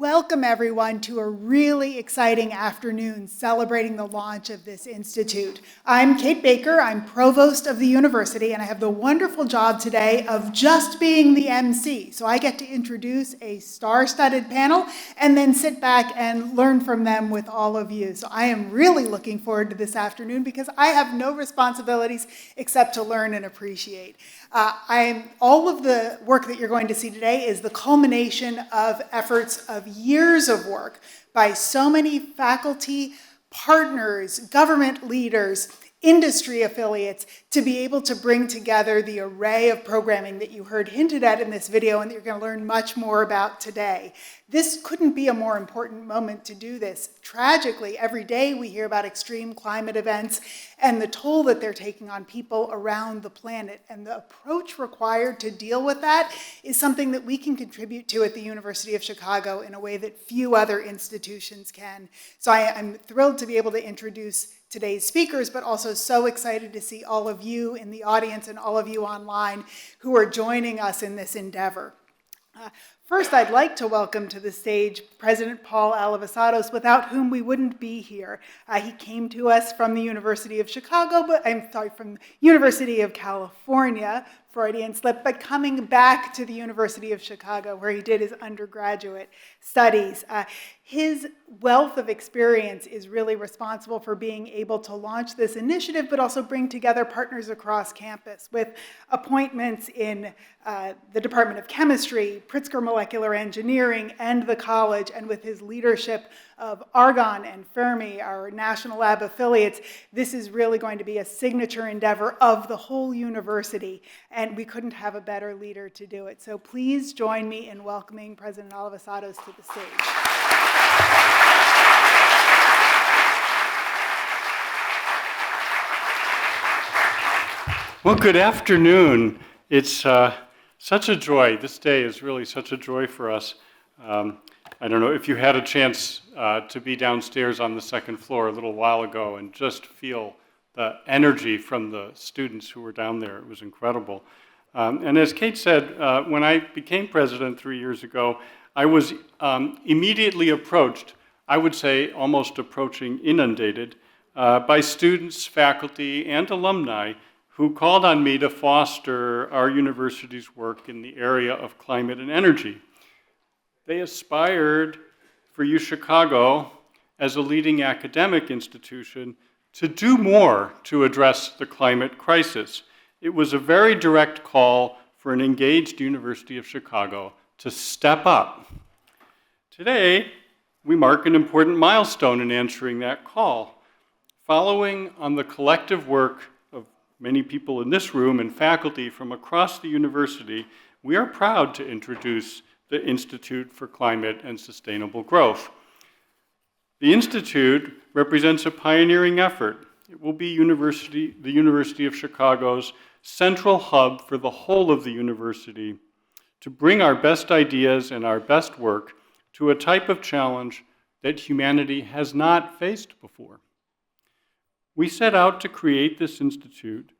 Welcome everyone to a really exciting afternoon celebrating the launch of this institute. I'm Kate Baicker, I'm Provost of the university, and I have the wonderful job today of just being the MC. So I get to introduce a star-studded panel and then sit back and learn from them with all of you. So I am really looking forward to this afternoon because I have no responsibilities except to learn and appreciate. All of the work that you're going to see today is the culmination of efforts of years of work by so many faculty, partners, government leaders, industry affiliates to be able to bring together the array of programming that you heard hinted at in this video and that you're going to learn much more about today. This couldn't be a more important moment to do this. Tragically, every day we hear about extreme climate events and the toll that they're taking on people around the planet. And the approach required to deal with that is something that we can contribute to at the University of Chicago in a way that few other institutions can. So I'm thrilled to be able to introduce today's speakers, but also so excited to see all of you in the audience and all of you online who are joining us in this endeavor. First, I'd like to welcome to the stage President Paul Alivisatos, without whom we wouldn't be here. He came to us from the University of Chicago, from the University of California, Freudian slip, but coming back to the University of Chicago where he did his undergraduate studies. His wealth of experience is really responsible for being able to launch this initiative, but also bring together partners across campus with appointments in the Department of Chemistry, Pritzker Molecular Engineering, and the college, and with his leadership of Argonne and Fermi, our national lab affiliates. This is really going to be a signature endeavor of the whole university, and we couldn't have a better leader to do it. So please join me in welcoming President Alivisatos to the stage. Well, good afternoon. It's such a joy. This day is really such a joy for us. I don't know if you had a chance to be downstairs on the second floor a little while ago and just feel the energy from the students who were down there. It was incredible. And as Kate said, when I became president 3 years ago, I was immediately approached, I would say almost approaching inundated, by students, faculty, and alumni who called on me to foster our university's work in the area of climate and energy. They aspired for UChicago as a leading academic institution to do more to address the climate crisis. It was a very direct call for an engaged University of Chicago to step up. Today, we mark an important milestone in answering that call. Following on the collective work of many people in this room and faculty from across the university, we are proud to introduce the Institute for Climate and Sustainable Growth. The Institute represents a pioneering effort. It will be the University of Chicago's central hub for the whole of the university to bring our best ideas and our best work to a type of challenge that humanity has not faced before. We set out to create this institute,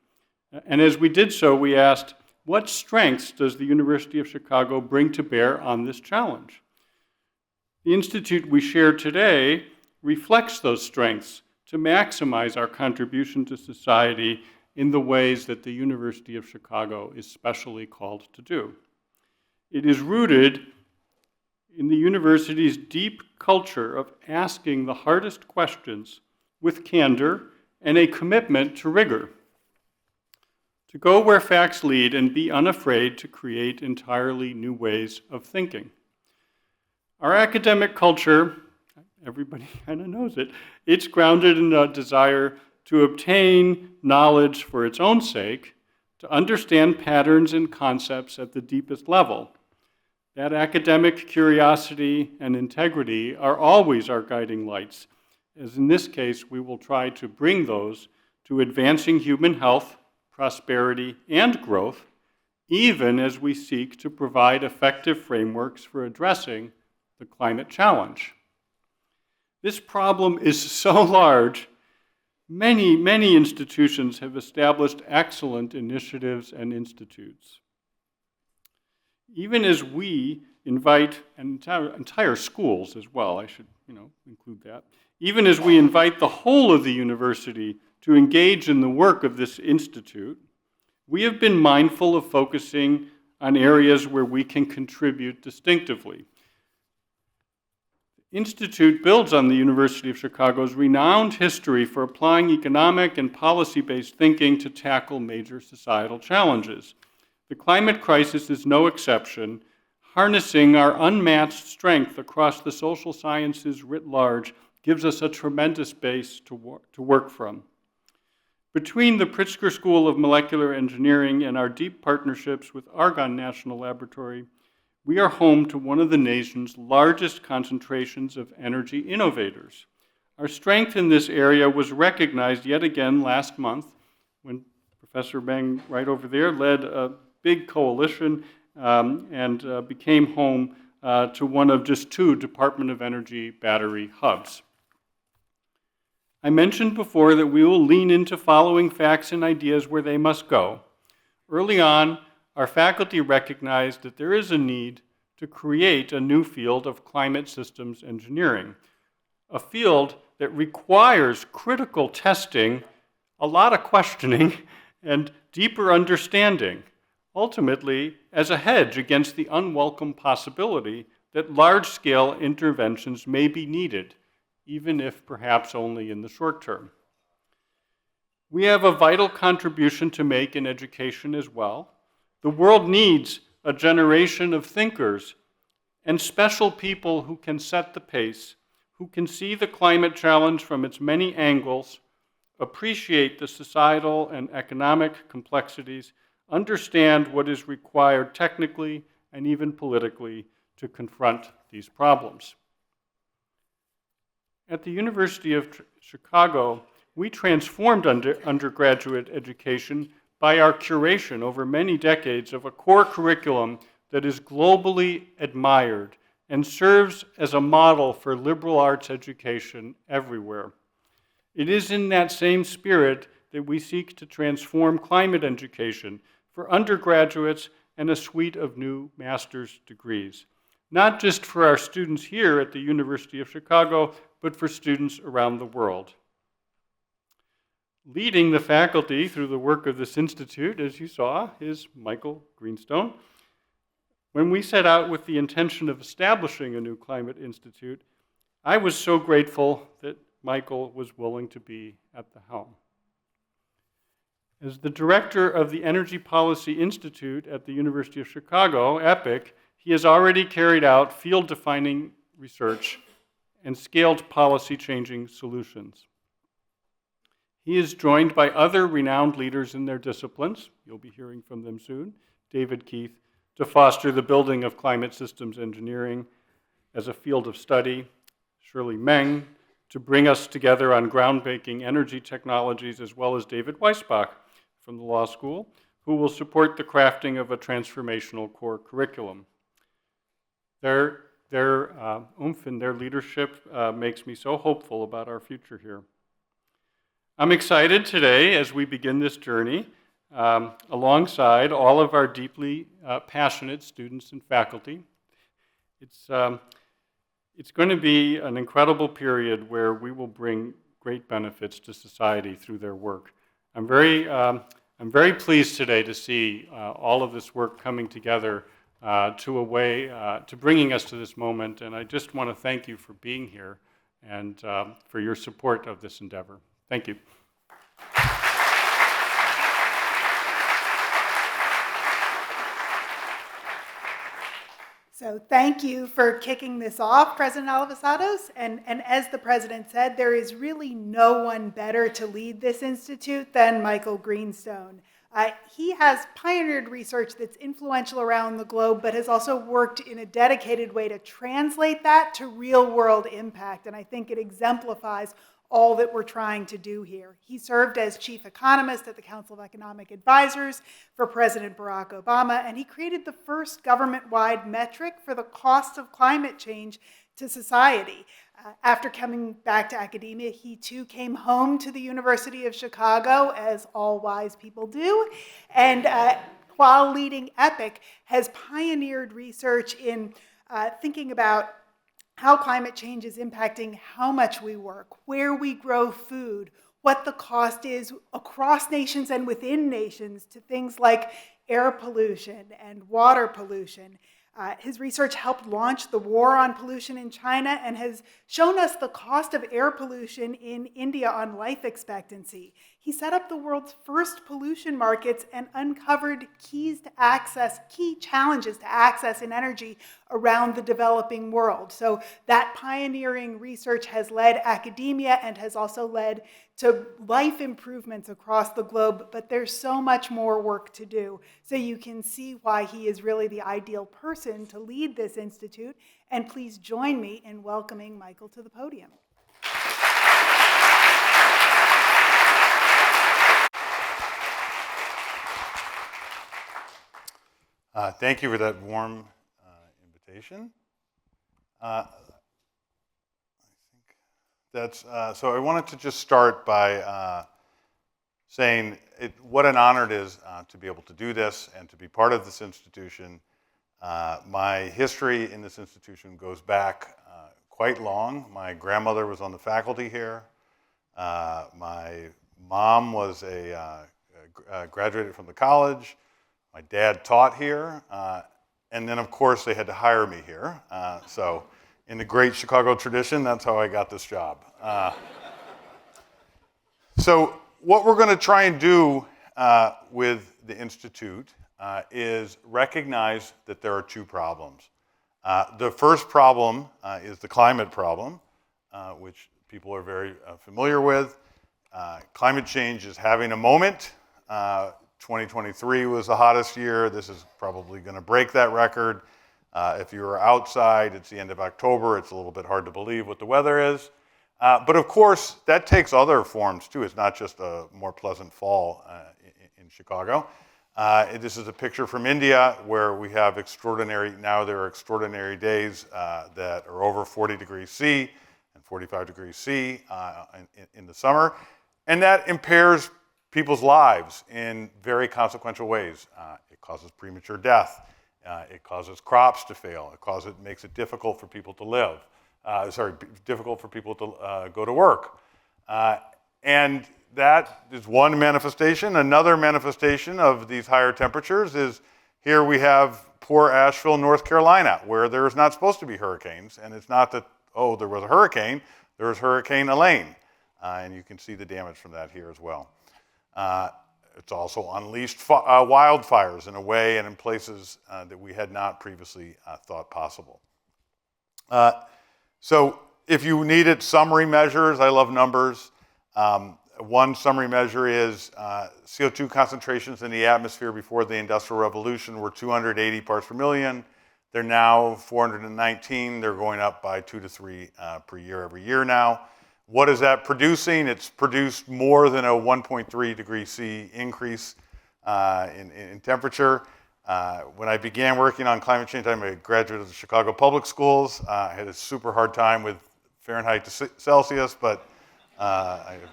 and as we did so, we asked, what strengths does the University of Chicago bring to bear on this challenge? The institute we share today reflects those strengths to maximize our contribution to society in the ways that the University of Chicago is specially called to do. It is rooted in the university's deep culture of asking the hardest questions with candor and a commitment to rigor. To go where facts lead and be unafraid to create entirely new ways of thinking. Our academic culture, everybody kind of knows it, it's grounded in a desire to obtain knowledge for its own sake, to understand patterns and concepts at the deepest level. That academic curiosity and integrity are always our guiding lights, as in this case, we will try to bring those to advancing human health, prosperity, and growth, even as we seek to provide effective frameworks for addressing the climate challenge. This problem is so large, many institutions have established excellent initiatives and institutes. Even as we invite entire schools as well, I should include that, even as we invite the whole of the university to engage in the work of this institute, we have been mindful of focusing on areas where we can contribute distinctively. The Institute builds on the University of Chicago's renowned history for applying economic and policy-based thinking to tackle major societal challenges. The climate crisis is no exception. Harnessing our unmatched strength across the social sciences writ large gives us a tremendous base to work from. Between the Pritzker School of Molecular Engineering and our deep partnerships with Argonne National Laboratory, we are home to one of the nation's largest concentrations of energy innovators. Our strength in this area was recognized yet again last month when Professor Meng, right over there, led a big coalition and became home to one of just 2 Department of Energy battery hubs. I mentioned before that we will lean into following facts and ideas where they must go. Early on, our faculty recognized that there is a need to create a new field of climate systems engineering, a field that requires critical testing, a lot of questioning, and deeper understanding, ultimately as a hedge against the unwelcome possibility that large-scale interventions may be needed, even if perhaps only in the short term. We have a vital contribution to make in education as well. The world needs a generation of thinkers and special people who can set the pace, who can see the climate challenge from its many angles, appreciate the societal and economic complexities, understand what is required technically and even politically to confront these problems. At the University of Chicago, we transformed undergraduate education by our curation over many decades of a core curriculum that is globally admired and serves as a model for liberal arts education everywhere. It is in that same spirit that we seek to transform climate education for undergraduates and a suite of new master's degrees, not just for our students here at the University of Chicago, but for students around the world. Leading the faculty through the work of this institute, as you saw, is Michael Greenstone. When we set out with the intention of establishing a new climate institute, I was so grateful that Michael was willing to be at the helm. As the director of the Energy Policy Institute at the University of Chicago, EPIC, he has already carried out field-defining research and scaled policy-changing solutions. He is joined by other renowned leaders in their disciplines, you'll be hearing from them soon, David Keith, to foster the building of climate systems engineering as a field of study, Shirley Meng, to bring us together on groundbreaking energy technologies, as well as David Weisbach from the law school, who will support the crafting of a transformational core curriculum. Their oomph and their leadership makes me so hopeful about our future here. I'm excited today as we begin this journey alongside all of our deeply passionate students and faculty. It's going to be an incredible period where we will bring great benefits to society through their work. I'm very pleased today to see all of this work coming together to bringing us to this moment, and I just want to thank you for being here and for your support of this endeavor. Thank you. So thank you for kicking this off, President Alivisatos. And as the President said, there is really no one better to lead this institute than Michael Greenstone. He has pioneered research that's influential around the globe, but has also worked in a dedicated way to translate that to real-world impact. And I think it exemplifies all that we're trying to do here. He served as chief economist at the Council of Economic Advisors for President Barack Obama, and he created the first government-wide metric for the cost of climate change to society. After coming back to academia, he too came home to the University of Chicago, as all wise people do, and while leading EPIC, has pioneered research in thinking about how climate change is impacting how much we work, where we grow food, what the cost is across nations and within nations to things like air pollution and water pollution. His research helped launch the war on pollution in China and has shown us the cost of air pollution in India on life expectancy. He set up the world's first pollution markets and uncovered key challenges to access in energy around the developing world. So that pioneering research has led academia and has also led to life improvements across the globe, but there's so much more work to do. So you can see why he is really the ideal person to lead this institute. And please join me in welcoming Michael to the podium. Thank you for that warm invitation. I think that's, so I wanted to just start by saying what an honor it is to be able to do this and to be part of this institution. My history in this institution goes back quite long. My grandmother was on the faculty here. My mom was graduated from the college. My dad taught here, and then of course they had to hire me here. So in the great Chicago tradition, that's how I got this job. So what we're going to try and do with the Institute is recognize that there are two problems. The first problem is the climate problem, which people are very familiar with. Climate change is having a moment. 2023 was the hottest year. This is probably going to break that record. If you were outside, it's the end of October. It's a little bit hard to believe what the weather is. But of course, that takes other forms too. It's not just a more pleasant fall in Chicago. This is a picture from India where we have there are extraordinary days that are over 40 degrees C and 45 degrees C in the summer. And that impairs people's lives in very consequential ways. It causes premature death. It causes crops to fail. It makes it difficult for people to live. Difficult for people to go to work. And that is one manifestation. Another manifestation of these higher temperatures is here we have poor Asheville, North Carolina, where there's not supposed to be hurricanes. And it's not that, oh, there was a hurricane. There was Hurricane Elaine. And you can see the damage from that here as well. It's also unleashed wildfires in a way and in places that we had not previously thought possible. So if you needed summary measures, I love numbers. One summary measure is CO2 concentrations in the atmosphere before the Industrial Revolution were 280 parts per million. They're now 419. They're going up by 2 to 3 per year every year now. What is that producing? It's produced more than a 1.3 degrees C increase in temperature. When I began working on climate change, I'm a graduate of the Chicago Public Schools. I had a super hard time with Fahrenheit to Celsius, but I have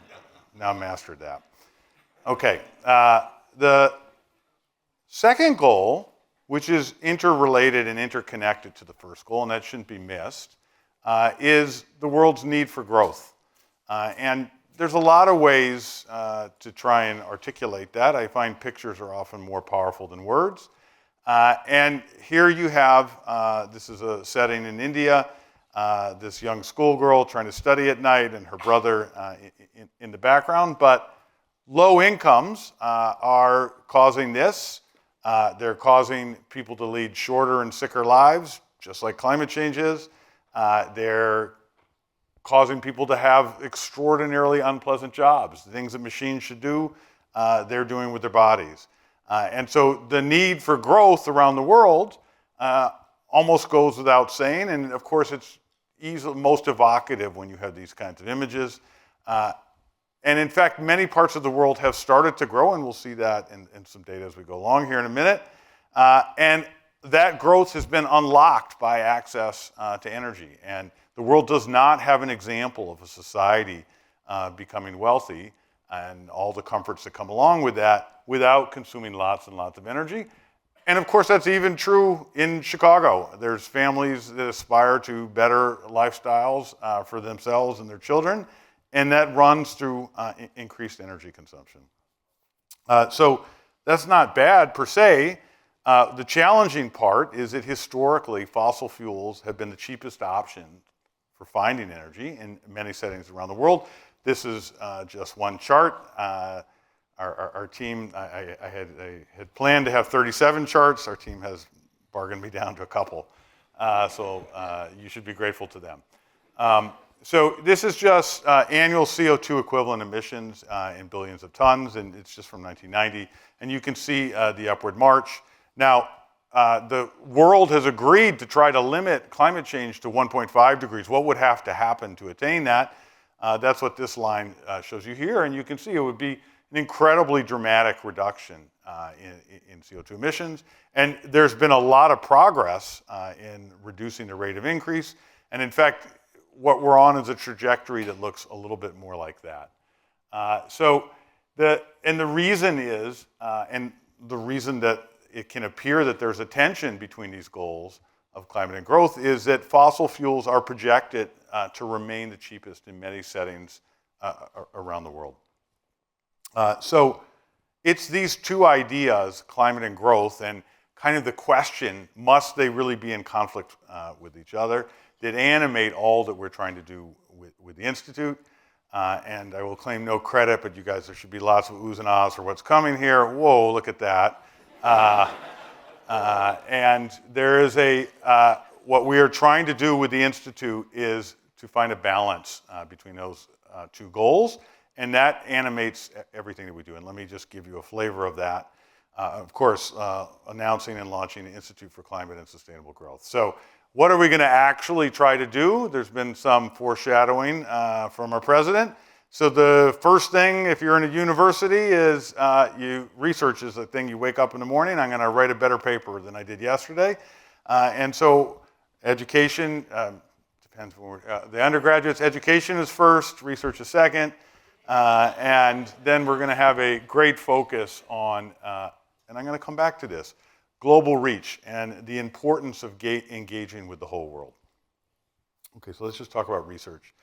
now mastered that. Okay, the second goal, which is interrelated and interconnected to the first goal, and that shouldn't be missed, is the world's need for growth. And there's a lot of ways to try and articulate that. I find pictures are often more powerful than words. And here you have, this is a setting in India, this young schoolgirl trying to study at night and her brother in the background. But low incomes are causing this. They're causing people to lead shorter and sicker lives, just like climate change is. They're causing people to have extraordinarily unpleasant jobs. The things that machines should do, they're doing with their bodies. And so the need for growth around the world almost goes without saying. And of course, it's most evocative when you have these kinds of images. And in fact, many parts of the world have started to grow, and we'll see that in some data as we go along here in a minute. And that growth has been unlocked by access to energy. And the world does not have an example of a society becoming wealthy and all the comforts that come along with that without consuming lots and lots of energy. And of course, that's even true in Chicago. There's families that aspire to better lifestyles for themselves and their children, and that runs through increased energy consumption. So that's not bad per se. The challenging part is that historically, fossil fuels have been the cheapest option for finding energy in many settings around the world. This is just one chart. Our team, I had planned to have 37 charts. Our team has bargained me down to a couple. So you should be grateful to them. So this is just annual CO2 equivalent emissions in billions of tons, and it's just from 1990. And you can see the upward march. Now, the world has agreed to try to limit climate change to 1.5 degrees. What would have to happen to attain that? That's what this line shows you here. And you can see it would be an incredibly dramatic reduction in CO2 emissions. And there's been a lot of progress in reducing the rate of increase. And in fact, what we're on is a trajectory that looks a little bit more like that. And the reason is, and the reason that it can appear that there's a tension between these goals of climate and growth is that fossil fuels are projected to remain the cheapest in many settings around the world. So it's these two ideas, climate and growth, and kind of the question, must they really be in conflict with each other, that animate all that we're trying to do with the Institute. And I will claim no credit, but you guys, there should be lots of oohs and ahs for what's coming here. Whoa, look at that. And there is what we are trying to do with the Institute is to find a balance between those two goals. And that animates everything that we do. And let me just give you a flavor of that. Of course, announcing and launching the Institute for Climate and Sustainable Growth. So what are we going to actually try to do? There's been some foreshadowing from our president. So the first thing, if you're in a university, is research is the thing. You wake up in the morning, I'm going to write a better paper than I did yesterday. And so education, depends when the undergraduates, education is first, research is second. And then we're going to have a great focus on, and I'm going to come back to this, global reach and the importance of engaging with the whole world. Okay, so let's just talk about research.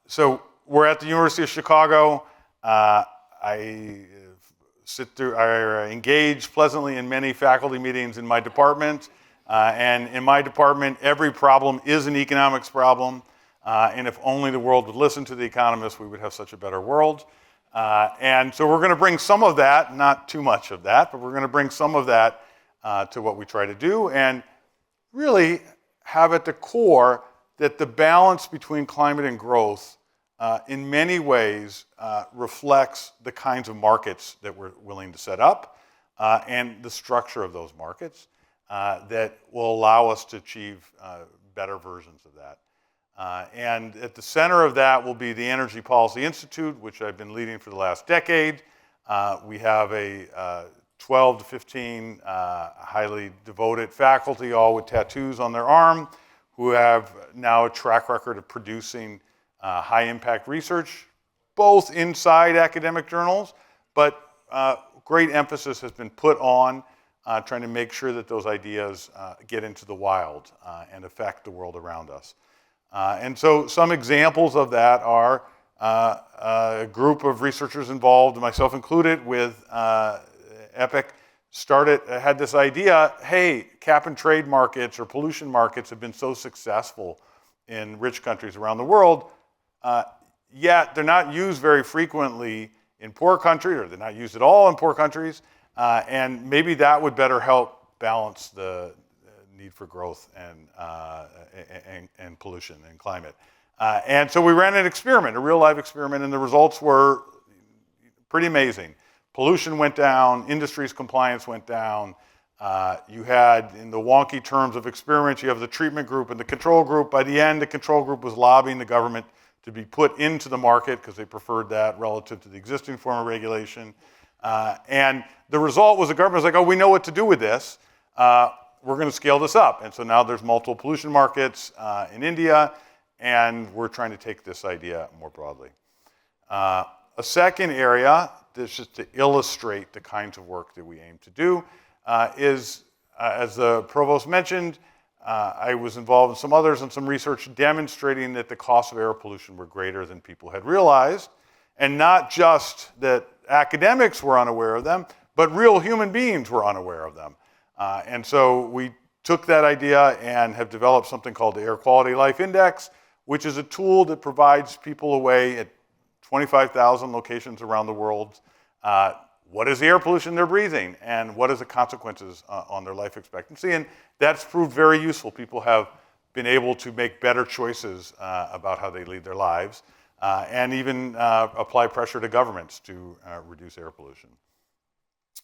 So we're at the University of Chicago. I engage pleasantly in many faculty meetings in my department. And in my department, every problem is an economics problem. And if only the world would listen to the economists, we would have such a better world. And so we're going to bring some of that, not too much of that, but we're going to bring some of that to what we try to do and really have at the core that the balance between climate and growth in many ways reflects the kinds of markets that we're willing to set up and the structure of those markets that will allow us to achieve better versions of that. And at the center of that will be the Energy Policy Institute, which I've been leading for the last decade. We have a 12 to 15 highly devoted faculty, all with tattoos on their arm, who have now a track record of producing high impact research, both inside academic journals, but great emphasis has been put on trying to make sure that those ideas get into the wild and affect the world around us. And so some examples of that are a group of researchers involved, myself included, with EPIC, had this idea, hey, cap and trade markets or pollution markets have been so successful in rich countries around the world, yet they're not used very frequently in poor countries, or they're not used at all in poor countries, and maybe that would better help balance the need for growth and pollution and climate. And so we ran an experiment, a real life experiment, and the results were pretty amazing. Pollution went down, industry's compliance went down. You had, in the wonky terms of experiments, you have the treatment group and the control group. By the end, the control group was lobbying the government to be put into the market because they preferred that relative to the existing form of regulation. And the result was the government was like, oh, we know what to do with this. We're going to scale this up. And so now there's multiple pollution markets in India, and we're trying to take this idea more broadly. A second area, this is to illustrate the kinds of work that we aim to do. is, as the Provost mentioned, I was involved in some others and some research demonstrating that the costs of air pollution were greater than people had realized. And not just that academics were unaware of them, but real human beings were unaware of them. And so we took that idea and have developed something called the Air Quality Life Index, which is a tool that provides people a way at 25,000 locations around the world what is the air pollution they're breathing and what is the consequences on their life expectancy. And that's proved very useful. People have been able to make better choices about how they lead their lives and even apply pressure to governments to reduce air pollution.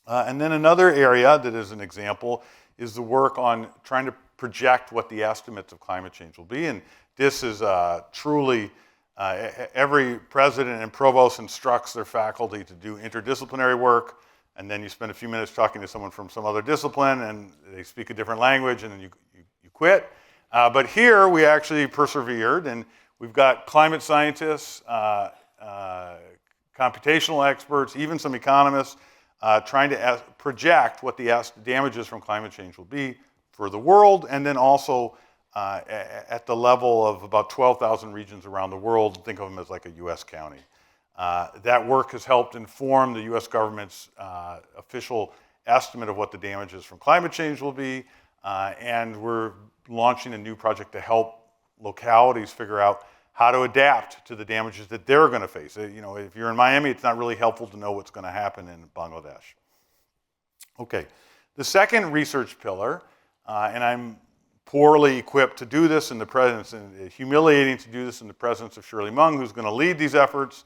And then another area that is an example is the work on trying to project what the estimates of climate change will be. And this is truly, every president and provost instructs their faculty to do interdisciplinary work, and then you spend a few minutes talking to someone from some other discipline, and they speak a different language, and then you quit. But here we actually persevered, and we've got climate scientists, computational experts, even some economists, trying to project what the damages from climate change will be for the world, and then also at the level of about 12,000 regions around the world. Think of them as like a US county. That work has helped inform the US government's official estimate of what the damages from climate change will be, and we're launching a new project to help localities figure out how to adapt to the damages that they're going to face. You know, if you're in Miami, it's not really helpful to know what's going to happen in Bangladesh. Okay, the second research pillar, and I'm poorly equipped to do this in the presence, and humiliating to do this in the presence of Shirley Mung, who's going to lead these efforts,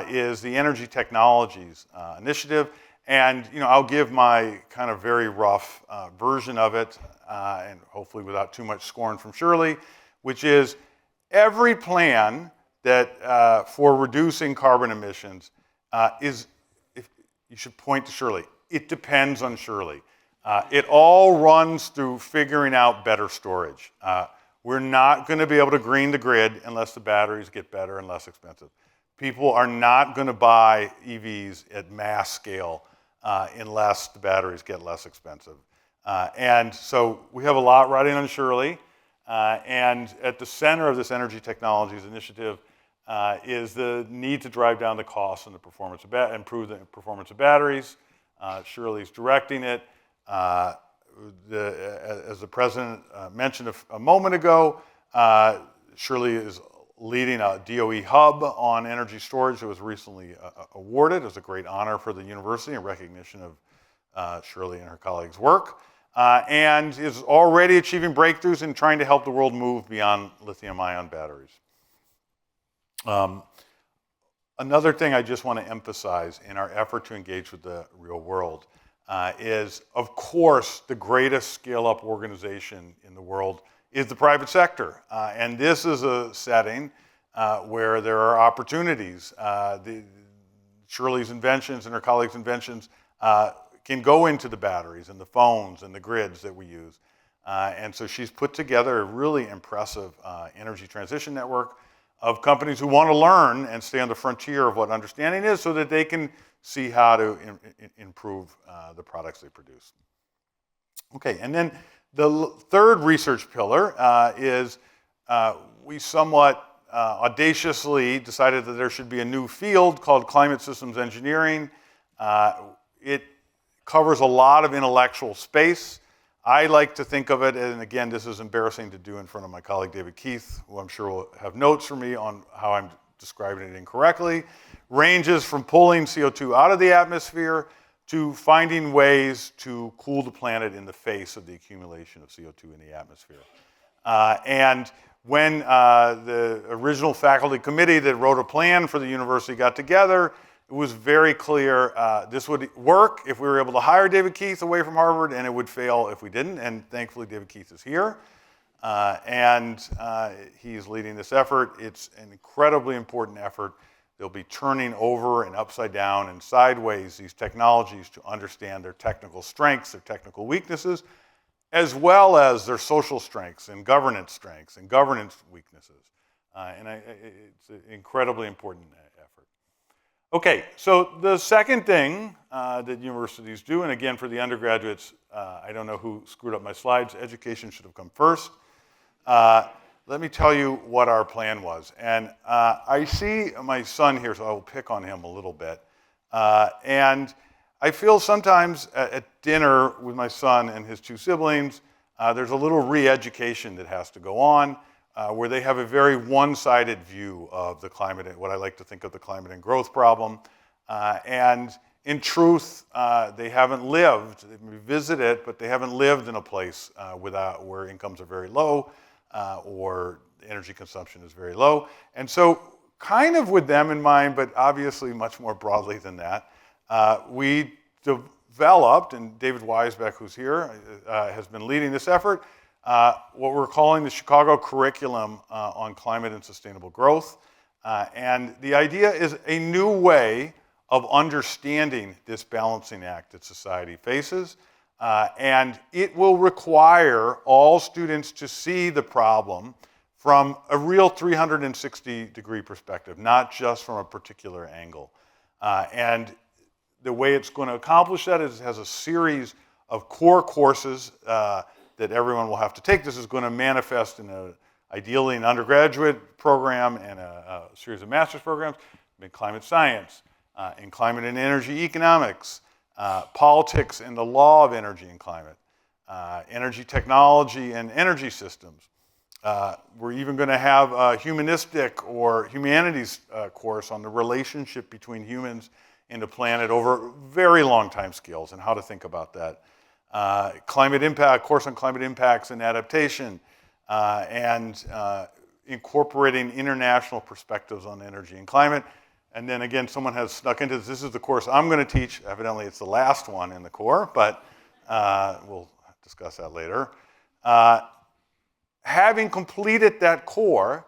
is the Energy Technologies Initiative. And you know, I'll give my kind of very rough version of it, and hopefully without too much scorn from Shirley, which is every plan that for reducing carbon emissions you should point to Shirley. It depends on Shirley. It all runs through figuring out better storage. We're not going to be able to green the grid unless the batteries get better and less expensive. People are not going to buy EVs at mass scale unless the batteries get less expensive. And so we have a lot riding on Shirley. And at the center of this Energy Technologies Initiative is the need to drive down the costs and the performance of improve the performance of batteries. Shirley's directing it. As the president mentioned a moment ago, Shirley is leading a DOE hub on energy storage that was recently awarded. It was a great honor for the university in recognition of Shirley and her colleagues' work, and is already achieving breakthroughs in trying to help the world move beyond lithium-ion batteries. Another thing I just want to emphasize in our effort to engage with the real world is, of course, the greatest scale-up organization in the world is the private sector. And this is a setting where there are opportunities. Shirley's inventions and her colleagues' inventions can go into the batteries and the phones and the grids that we use. And so she's put together a really impressive energy transition network of companies who want to learn and stay on the frontier of what understanding is so that they can see how to improve the products they produce. Okay, and then the third research pillar is we somewhat audaciously decided that there should be a new field called climate systems engineering. It covers a lot of intellectual space. I like to think of it, and again, this is embarrassing to do in front of my colleague David Keith, who I'm sure will have notes for me on how I'm describing it incorrectly, ranges from pulling CO2 out of the atmosphere to finding ways to cool the planet in the face of the accumulation of CO2 in the atmosphere. And when the original faculty committee that wrote a plan for the university got together, it was very clear this would work if we were able to hire David Keith away from Harvard, and it would fail if we didn't. And thankfully, David Keith is here. And he's leading this effort. It's an incredibly important effort. They'll be turning over and upside down and sideways these technologies to understand their technical strengths, their technical weaknesses, as well as their social strengths and governance weaknesses. It's an incredibly important effort. Okay, so the second thing that universities do, and again for the undergraduates, I don't know who screwed up my slides, education should have come first. Let me tell you what our plan was. And I see my son here, so I will pick on him a little bit. And I feel sometimes at dinner with my son and his two siblings, there's a little re-education that has to go on, where they have a very one-sided view of the climate, what I like to think of the climate and growth problem. And in truth, they haven't lived, they may visit it, but they haven't lived in a place where incomes are very low or energy consumption is very low. And so kind of with them in mind, but obviously much more broadly than that, we developed, and David Weisbeck, who's here, has been leading this effort, what we're calling the Chicago Curriculum on Climate and Sustainable Growth. And the idea is a new way of understanding this balancing act that society faces. And it will require all students to see the problem from a real 360-degree perspective, not just from a particular angle. And the way it's going to accomplish that is it has a series of core courses that everyone will have to take. This is going to manifest in ideally an undergraduate program and a series of master's programs in climate science, in climate and energy economics, politics and the law of energy and climate, energy technology and energy systems. We're even going to have a humanistic or humanities course on the relationship between humans and the planet over very long time scales and how to think about that. Climate impact, course on climate impacts and adaptation, and incorporating international perspectives on energy and climate. And then again, someone has snuck into this. This is the course I'm going to teach. Evidently, it's the last one in the core, but we'll discuss that later. Having completed that core,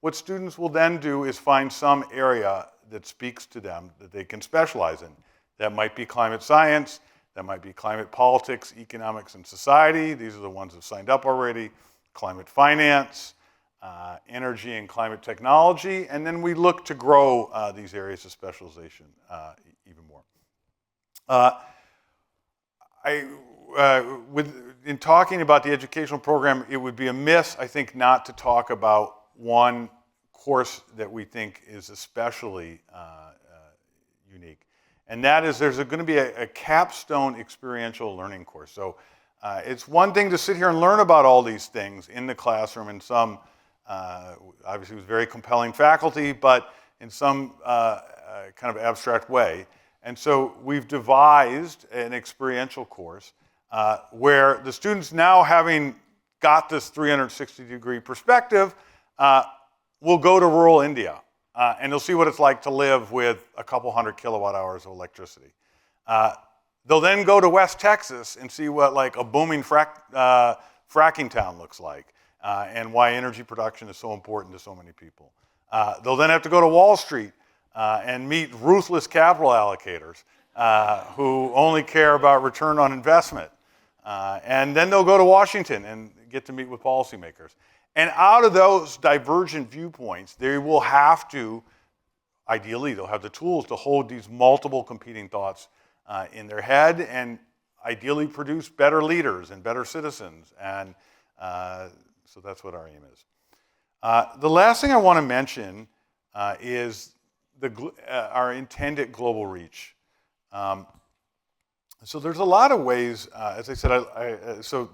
what students will then do is find some area that speaks to them that they can specialize in. That might be climate science, that might be climate politics, economics, and society. These are the ones that signed up already. Climate finance, energy and climate technology, and then we look to grow these areas of specialization even more. In talking about the educational program, it would be amiss, I think, not to talk about one course that we think is especially unique. And that is there's going to be a capstone experiential learning course. So it's one thing to sit here and learn about all these things in the classroom in some, obviously it was very compelling faculty, but in some kind of abstract way. And so we've devised an experiential course where the students now having got this 360-degree perspective will go to rural India. And they'll see what it's like to live with a couple hundred kilowatt hours of electricity. They'll then go to West Texas and see what like a booming fracking town looks like and why energy production is so important to so many people. They'll then have to go to Wall Street and meet ruthless capital allocators who only care about return on investment. And then they'll go to Washington and get to meet with policymakers. And out of those divergent viewpoints, they will have to, ideally, they'll have the tools to hold these multiple competing thoughts in their head and ideally produce better leaders and better citizens. And so that's what our aim is. The last thing I want to mention is our intended global reach. So there's a lot of ways, as I said, so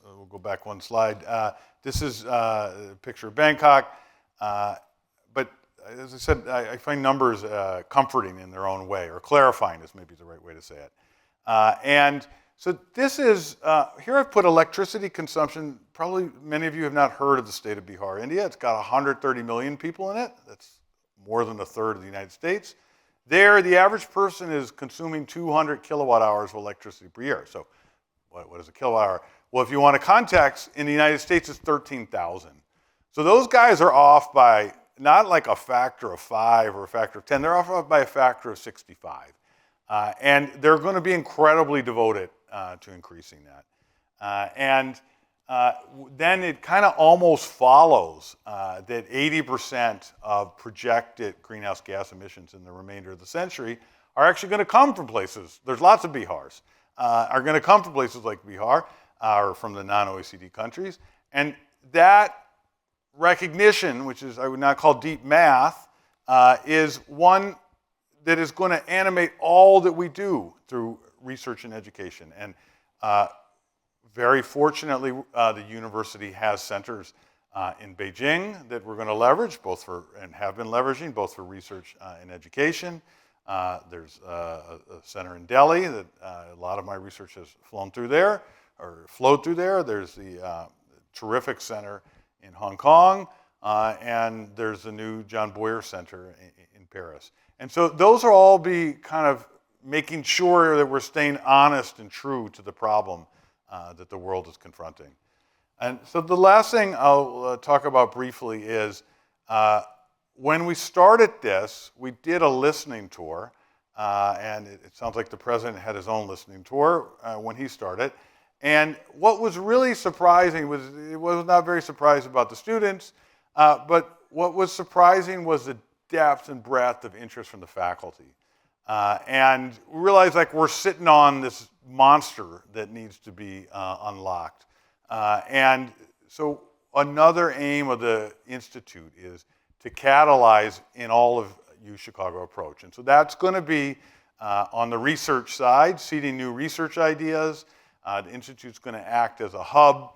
we'll go back one slide. This is a picture of Bangkok, but as I said, I find numbers comforting in their own way, or clarifying is maybe the right way to say it. And so this is, here I've put electricity consumption. Probably many of you have not heard of the state of Bihar, India. It's got 130 million people in it. That's more than a third of the United States. There, the average person is consuming 200 kilowatt hours of electricity per year. So what is a kilowatt hour? Well, if you want a context, in the United States, it's 13,000. So those guys are off by not like a factor of 5 or a factor of 10. They're off by a factor of 65. And they're going to be incredibly devoted to increasing that. And then it kind of almost follows that 80% of projected greenhouse gas emissions in the remainder of the century are actually going to come from places, there's lots of Bihars, are going to come from places like Bihar or from the non-OECD countries. And that recognition, which is I would not call deep math, is one that is going to animate all that we do through research and education. And very fortunately, the university has centers in Beijing that we're going to leverage, and have been leveraging, both for research and education. There's a center in Delhi that a lot of my research has flown through there, or flowed through there. There's the terrific center in Hong Kong, and there's the new John Boyer Center in Paris. And so those are all be kind of making sure that we're staying honest and true to the problem that the world is confronting. And so the last thing I'll talk about briefly is when we started this, we did a listening tour, and it sounds like the president had his own listening tour when he started. And what was really surprising was, it was not very surprised about the students, but what was surprising was the depth and breadth of interest from the faculty. And we realized like we're sitting on this monster that needs to be unlocked. And so another aim of the Institute is to catalyze in all of UChicago approach. And so that's going to be on the research side, seeding new research ideas. The Institute's going to act as a hub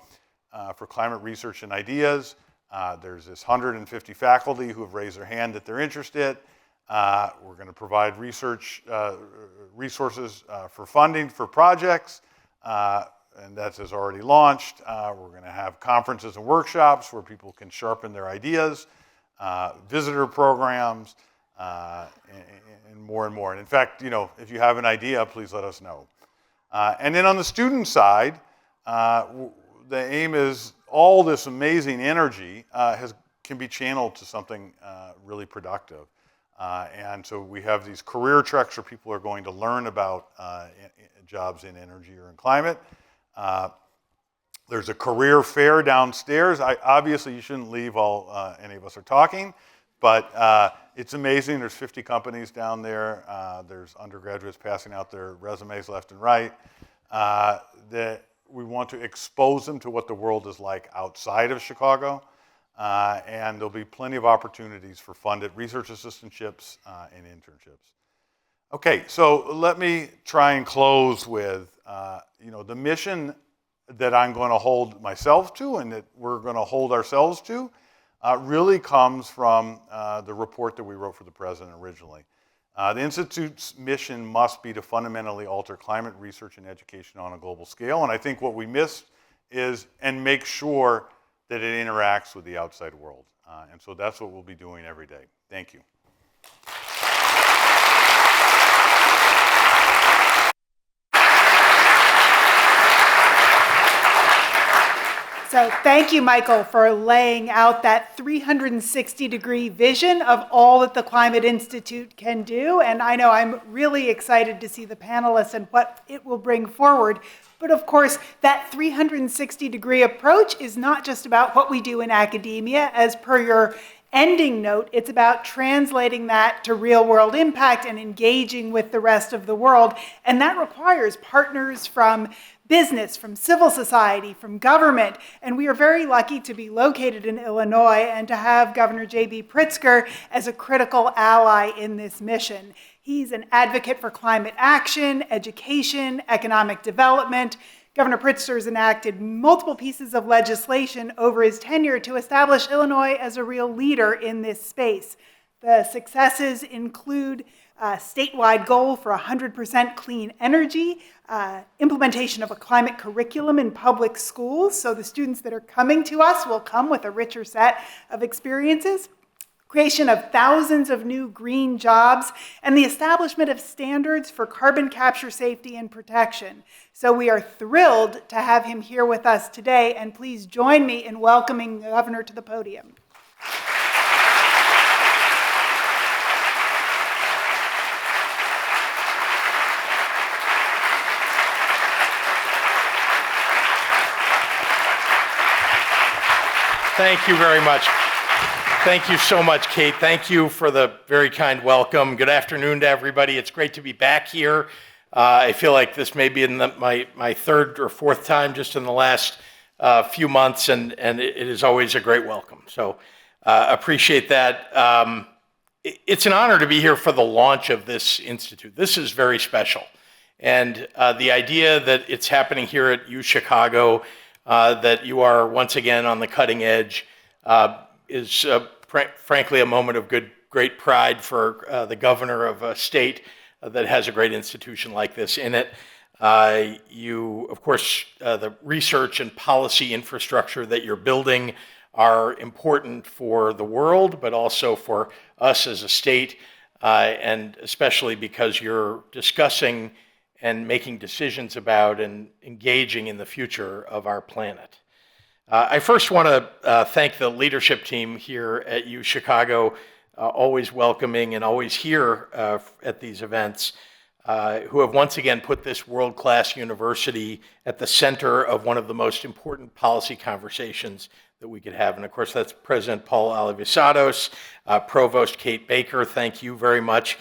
for climate research and ideas. There's this 150 faculty who have raised their hand that they're interested. We're going to provide research resources for funding for projects, and that is already launched. We're going to have conferences and workshops where people can sharpen their ideas, visitor programs, and more and more. And in fact, you know, if you have an idea, please let us know. And then on the student side, the aim is all this amazing energy can be channeled to something really productive. And so we have these career tracks where people are going to learn about jobs in energy or in climate. There's a career fair downstairs. Obviously, you shouldn't leave while any of us are talking, but it's amazing. There's 50 companies down there. There's undergraduates passing out their resumes left and right. That we want to expose them to what the world is like outside of Chicago. And there'll be plenty of opportunities for funded research assistantships and internships. Okay, so let me try and close with, you know, the mission that I'm going to hold myself to and that we're going to hold ourselves to really comes from the report that we wrote for the president originally. The Institute's mission must be to fundamentally alter climate research and education on a global scale. And I think what we missed is, and make sure that it interacts with the outside world. And so that's what we'll be doing every day. Thank you. So thank you, Michael, for laying out that 360-degree vision of all that the Climate Institute can do. And I know I'm really excited to see the panelists and what it will bring forward. But of course, that 360-degree approach is not just about what we do in academia. As per your ending note, it's about translating that to real-world impact and engaging with the rest of the world. And that requires partners from business, from civil society, from government, and we are very lucky to be located in Illinois and to have Governor J.B. Pritzker as a critical ally in this mission. He's an advocate for climate action, education, economic development. Governor Pritzker has enacted multiple pieces of legislation over his tenure to establish Illinois as a real leader in this space. The successes include a statewide goal for 100% clean energy, implementation of a climate curriculum in public schools, so the students that are coming to us will come with a richer set of experiences, creation of thousands of new green jobs, and the establishment of standards for carbon capture safety and protection. So we are thrilled to have him here with us today, and please join me in welcoming the Governor to the podium. Thank you very much. Thank you so much, Kate. Thank you for the very kind welcome. Good afternoon to everybody. It's great to be back here. I feel like this may be my third or fourth time just in the last few months, and it is always a great welcome. So appreciate that. It's an honor to be here for the launch of this institute. This is very special. And the idea that it's happening here at UChicago, that you are once again on the cutting edge, is frankly a moment of great pride for the governor of a state that has a great institution like this in it. Of course, the research and policy infrastructure that you're building are important for the world, but also for us as a state, and especially because you're discussing and making decisions about and engaging in the future of our planet. I first want to thank the leadership team here at UChicago, always welcoming and always here at these events, who have once again put this world-class university at the center of one of the most important policy conversations that we could have. And of course, that's President Paul Alivisatos, Provost Kate Baicker, thank you very much.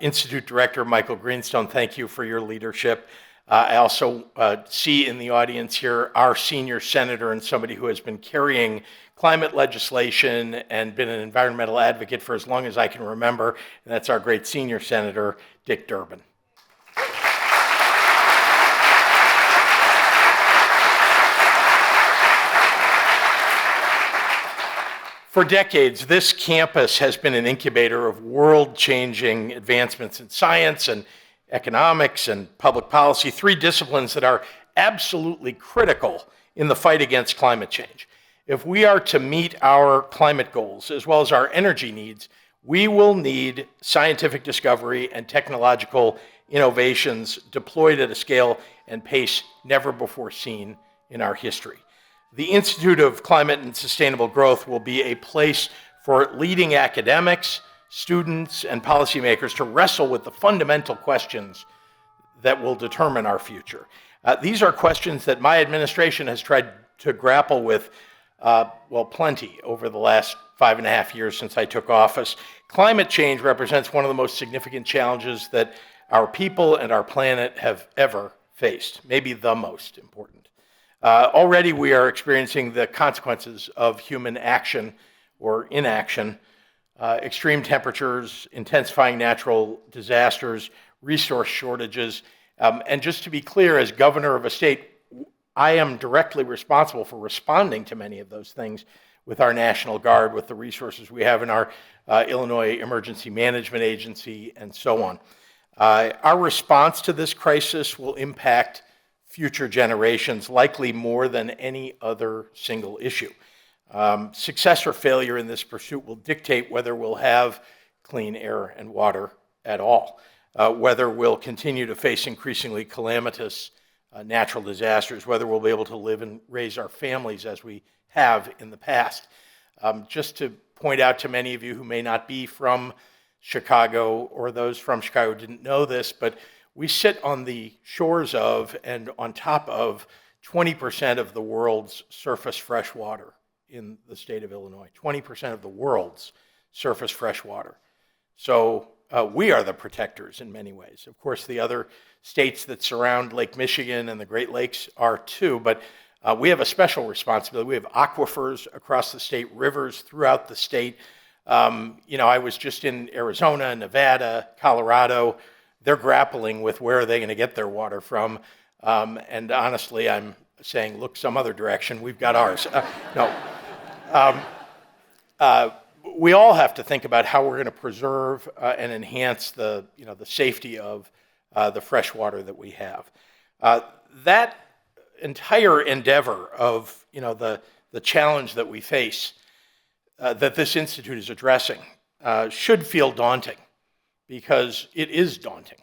Institute Director Michael Greenstone, thank you for your leadership. I also see in the audience here our senior senator and somebody who has been carrying climate legislation and been an environmental advocate for as long as I can remember, and that's our great senior senator, Dick Durbin. For decades, this campus has been an incubator of world-changing advancements in science and economics and public policy, three disciplines that are absolutely critical in the fight against climate change. If we are to meet our climate goals as well as our energy needs, we will need scientific discovery and technological innovations deployed at a scale and pace never before seen in our history. The Institute of Climate and Sustainable Growth will be a place for leading academics, students, and policymakers to wrestle with the fundamental questions that will determine our future. These are questions that my administration has tried to grapple with, plenty over the last 5.5 years since I took office. Climate change represents one of the most significant challenges that our people and our planet have ever faced, maybe the most important. Already we are experiencing the consequences of human action or inaction, extreme temperatures, intensifying natural disasters, resource shortages, and just to be clear, as governor of a state, I am directly responsible for responding to many of those things with our National Guard, with the resources we have in our Illinois Emergency Management Agency, and so on. Our response to this crisis will impact future generations, likely more than any other single issue. Success or failure in this pursuit will dictate whether we'll have clean air and water at all, whether we'll continue to face increasingly calamitous natural disasters, whether we'll be able to live and raise our families as we have in the past. Just to point out to many of you who may not be from Chicago, or those from Chicago didn't know this, but we sit on the shores of and on top of 20% of the world's surface fresh water in the state of Illinois, 20% of the world's surface fresh water. So we are the protectors in many ways. Of course, the other states that surround Lake Michigan and the Great Lakes are too, but we have a special responsibility. We have aquifers across the state, rivers throughout the state. I was just in Arizona, Nevada, Colorado. They're grappling with where are they going to get their water from. And honestly, I'm saying, look some other direction. We've got ours. We all have to think about how we're going to preserve and enhance the safety of the fresh water that we have. That entire endeavor of the challenge that we face, that this institute is addressing, should feel daunting, because it is daunting.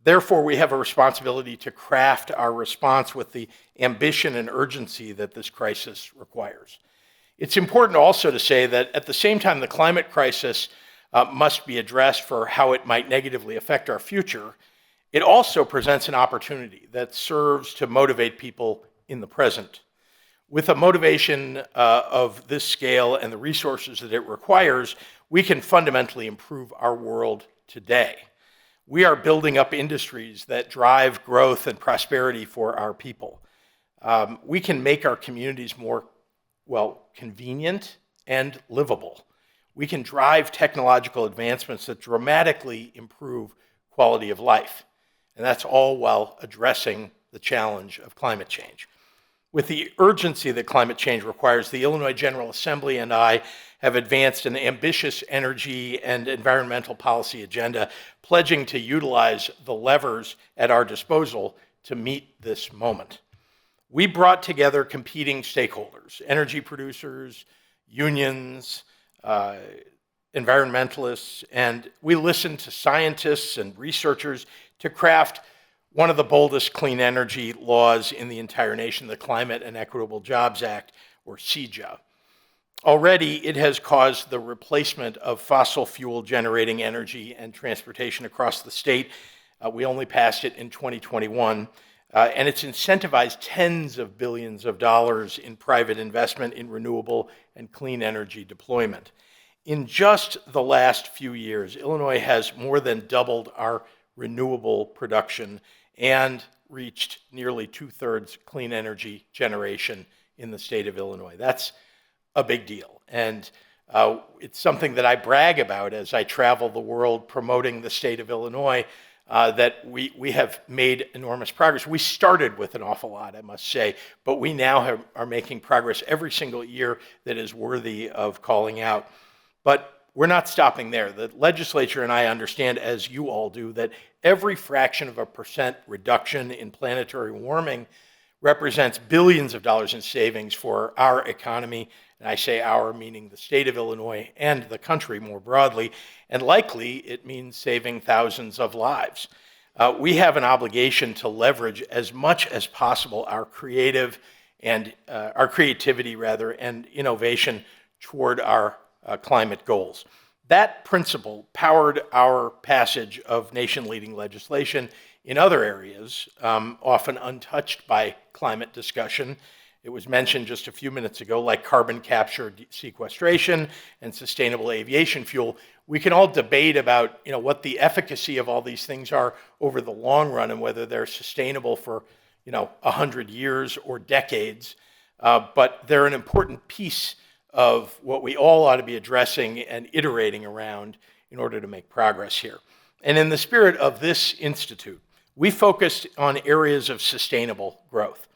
Therefore, we have a responsibility to craft our response with the ambition and urgency that this crisis requires. It's important also to say that at the same time the climate crisis must be addressed for how it might negatively affect our future, it also presents an opportunity that serves to motivate people in the present. With a motivation of this scale and the resources that it requires, we can fundamentally improve our world today. We are building up industries that drive growth and prosperity for our people. We can make our communities more, convenient and livable. We can drive technological advancements that dramatically improve quality of life. And that's all while addressing the challenge of climate change. With the urgency that climate change requires, the Illinois General Assembly and I have advanced an ambitious energy and environmental policy agenda, pledging to utilize the levers at our disposal to meet this moment. We brought together competing stakeholders, energy producers, unions, environmentalists, and we listened to scientists and researchers to craft one of the boldest clean energy laws in the entire nation, the Climate and Equitable Jobs Act, or CEJA. Already, it has caused the replacement of fossil fuel generating energy and transportation across the state. We only passed it in 2021, and it's incentivized tens of billions of dollars in private investment in renewable and clean energy deployment. In just the last few years, Illinois has more than doubled our renewable production and reached nearly 2/3 clean energy generation in the state of Illinois. That's a big deal. And it's something that I brag about as I travel the world promoting the state of Illinois, that we have made enormous progress. We started with an awful lot, I must say, but we now are making progress every single year that is worthy of calling out. But we're not stopping there. The legislature and I understand, as you all do, that every fraction of a percent reduction in planetary warming represents billions of dollars in savings for our economy. And I say our, meaning the state of Illinois and the country more broadly. And likely, it means saving thousands of lives. We have an obligation to leverage as much as possible our creativity and innovation toward our climate goals. That principle powered our passage of nation-leading legislation in other areas, often untouched by climate discussion. It was mentioned just a few minutes ago, like carbon capture, sequestration, and sustainable aviation fuel. We can all debate about, what the efficacy of all these things are over the long run and whether they're sustainable for, 100 years or decades. But they're an important piece of what we all ought to be addressing and iterating around in order to make progress here. And in the spirit of this institute, we focused on areas of sustainable growth.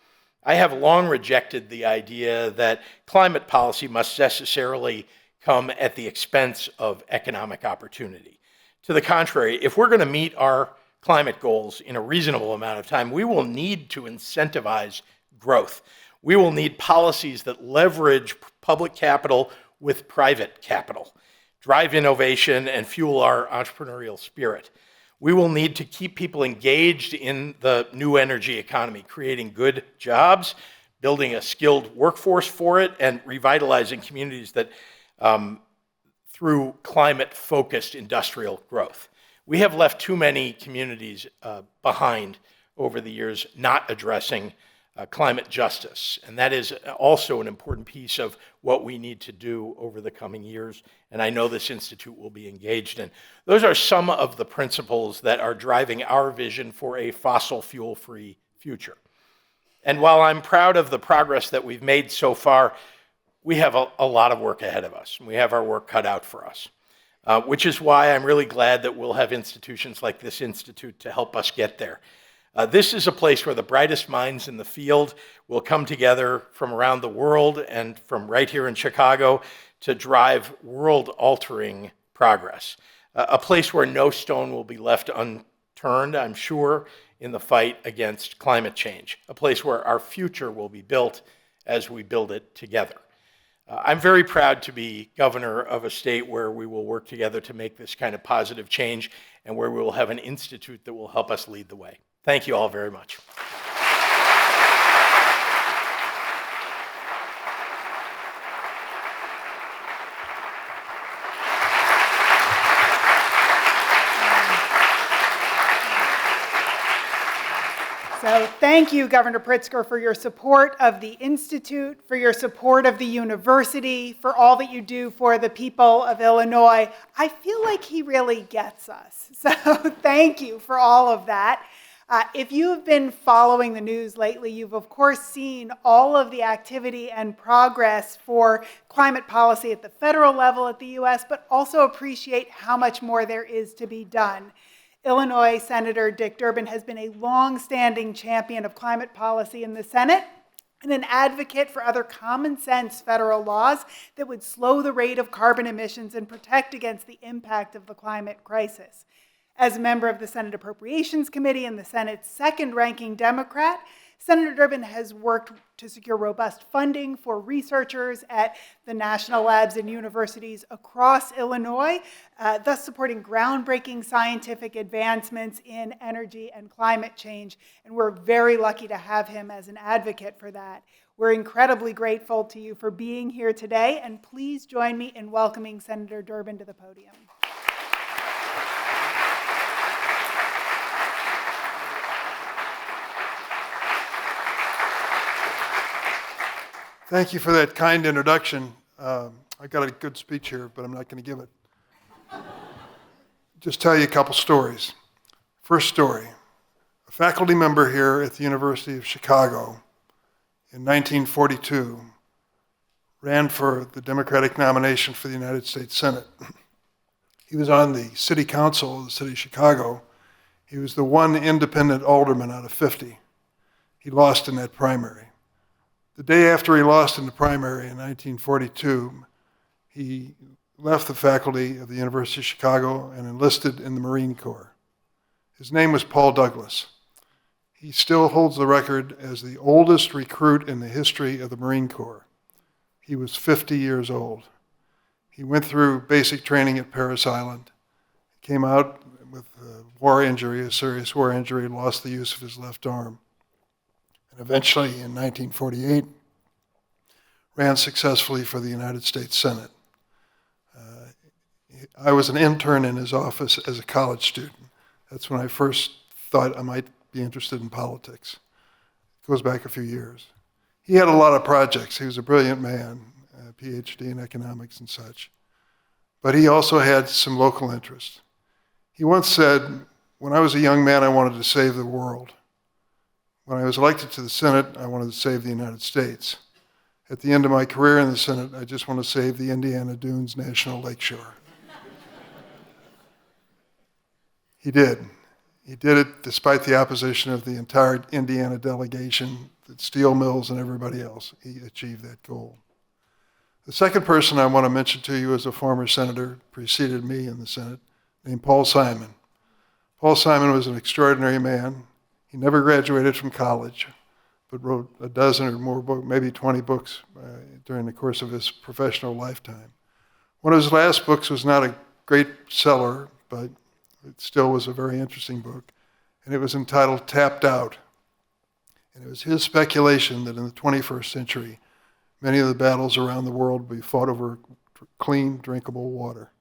I have long rejected the idea that climate policy must necessarily come at the expense of economic opportunity. To the contrary, if we're going to meet our climate goals in a reasonable amount of time, we will need to incentivize growth. We will need policies that leverage public capital with private capital, drive innovation, and fuel our entrepreneurial spirit. We will need to keep people engaged in the new energy economy, creating good jobs, building a skilled workforce for it, and revitalizing communities that through climate-focused industrial growth. We have left too many communities behind over the years not addressing climate justice. And that is also an important piece of what we need to do over the coming years. And I know this institute will be engaged in. Those are some of the principles that are driving our vision for a fossil fuel-free future. And while I'm proud of the progress that we've made so far, we have a lot of work ahead of us. We have our work cut out for us, which is why I'm really glad that we'll have institutions like this institute to help us get there. This is a place where the brightest minds in the field will come together from around the world and from right here in Chicago to drive world-altering progress. A place where no stone will be left unturned, I'm sure, in the fight against climate change. A place where our future will be built as we build it together. I'm very proud to be governor of a state where we will work together to make this kind of positive change and where we will have an institute that will help us lead the way. Thank you all very much. So So thank you, Governor Pritzker, for your support of the Institute, for your support of the university, for all that you do for the people of Illinois. I feel like he really gets us. So thank you for all of that. If you have been following the news lately, you've of course seen all of the activity and progress for climate policy at the federal level at the U.S., but also appreciate how much more there is to be done. Illinois Senator Dick Durbin has been a long-standing champion of climate policy in the Senate and an advocate for other common-sense federal laws that would slow the rate of carbon emissions and protect against the impact of the climate crisis. As a member of the Senate Appropriations Committee and the Senate's second-ranking Democrat, Senator Durbin has worked to secure robust funding for researchers at the national labs and universities across Illinois, thus supporting groundbreaking scientific advancements in energy and climate change. And we're very lucky to have him as an advocate for that. We're incredibly grateful to you for being here today, and please join me in welcoming Senator Durbin to the podium. Thank you for that kind introduction. I got a good speech here, but I'm not going to give it. Just tell you a couple stories. First story, a faculty member here at the University of Chicago in 1942 ran for the Democratic nomination for the United States Senate. He was on the city council of the city of Chicago. He was the one independent alderman out of 50. He lost in that primary. The day after he lost in the primary in 1942, he left the faculty of the University of Chicago and enlisted in the Marine Corps. His name was Paul Douglas. He still holds the record as the oldest recruit in the history of the Marine Corps. He was 50 years old. He went through basic training at Parris Island, came out with a war injury, a serious war injury, lost the use of his left arm. And eventually, in 1948, ran successfully for the United States Senate. I was an intern in his office as a college student. That's when I first thought I might be interested in politics. It goes back a few years. He had a lot of projects. He was a brilliant man, a PhD in economics and such. But he also had some local interests. He once said, when I was a young man, I wanted to save the world. When I was elected to the Senate, I wanted to save the United States. At the end of my career in the Senate, I just want to save the Indiana Dunes National Lakeshore. He did. He did it despite the opposition of the entire Indiana delegation, the steel mills and everybody else. He achieved that goal. The second person I want to mention to you is a former senator, preceded me in the Senate, named Paul Simon. Paul Simon was an extraordinary man. He never graduated from college, but wrote a dozen or more books, maybe 20 books during the course of his professional lifetime. One of his last books was not a great seller, but it still was a very interesting book, and it was entitled Tapped Out. And it was his speculation that in the 21st century, many of the battles around the world will be fought over clean, drinkable water.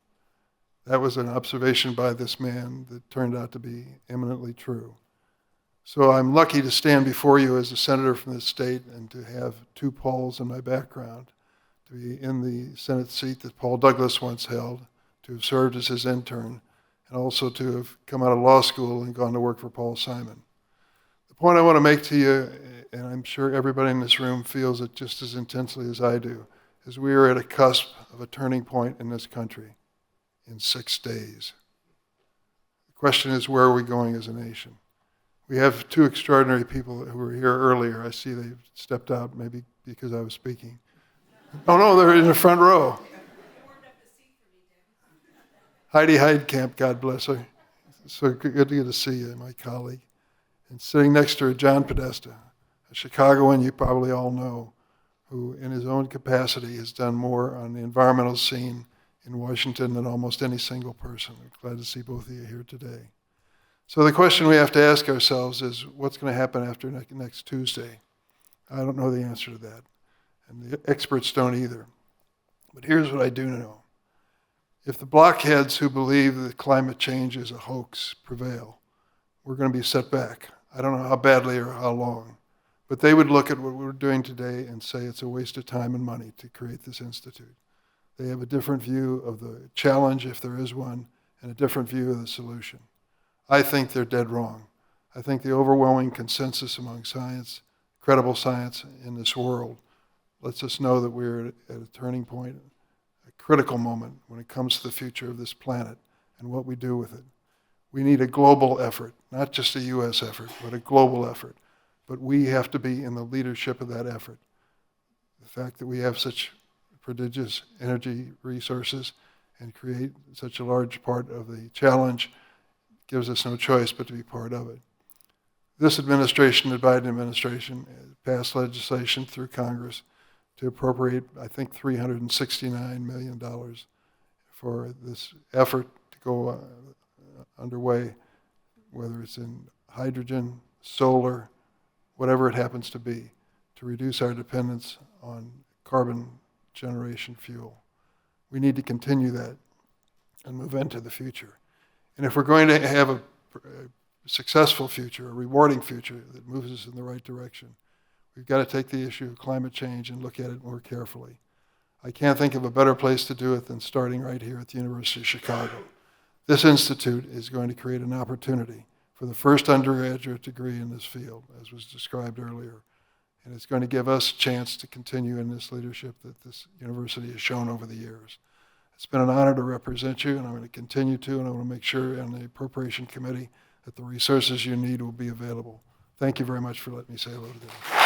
That was an observation by this man that turned out to be eminently true. So I'm lucky to stand before you as a senator from this state and to have two Pauls in my background, to be in the Senate seat that Paul Douglas once held, to have served as his intern, and also to have come out of law school and gone to work for Paul Simon. The point I want to make to you, and I'm sure everybody in this room feels it just as intensely as I do, is we are at a cusp of a turning point in this country in 6 days. The question is, where are we going as a nation? We have two extraordinary people who were here earlier. I see they stepped out, maybe because I was speaking. Oh no, they're in the front row. Heidi Heidkamp, God bless her. So good to see you, my colleague. And sitting next to her, John Podesta, a Chicagoan you probably all know, who in his own capacity has done more on the environmental scene in Washington than almost any single person. I'm glad to see both of you here today. So the question we have to ask ourselves is, what's going to happen after next Tuesday? I don't know the answer to that, and the experts don't either. But here's what I do know. If the blockheads who believe that climate change is a hoax prevail, we're going to be set back I don't know how badly or how long. But they would look at what we're doing today and say it's a waste of time and money to create this institute. They have a different view of the challenge, if there is one, and a different view of the solution. I think they're dead wrong. I think the overwhelming consensus among science, credible science in this world, lets us know that we're at a turning point, a critical moment when it comes to the future of this planet and what we do with it. We need a global effort, not just a U.S. effort, but a global effort. But we have to be in the leadership of that effort. The fact that we have such prodigious energy resources and create such a large part of the challenge gives us no choice but to be part of it. This administration, the Biden administration, passed legislation through Congress to appropriate, I think, $369 million for this effort to go underway, whether it's in hydrogen, solar, whatever it happens to be, to reduce our dependence on carbon generation fuel. We need to continue that and move into the future. And if we're going to have a successful future, a rewarding future that moves us in the right direction, we've got to take the issue of climate change and look at it more carefully. I can't think of a better place to do it than starting right here at the University of Chicago. This institute is going to create an opportunity for the first undergraduate degree in this field, as was described earlier. And it's going to give us a chance to continue in this leadership that this university has shown over the years. It's been an honor to represent you, and I'm going to continue to, and I want to make sure on the appropriation committee that the resources you need will be available. Thank you very much for letting me say hello today.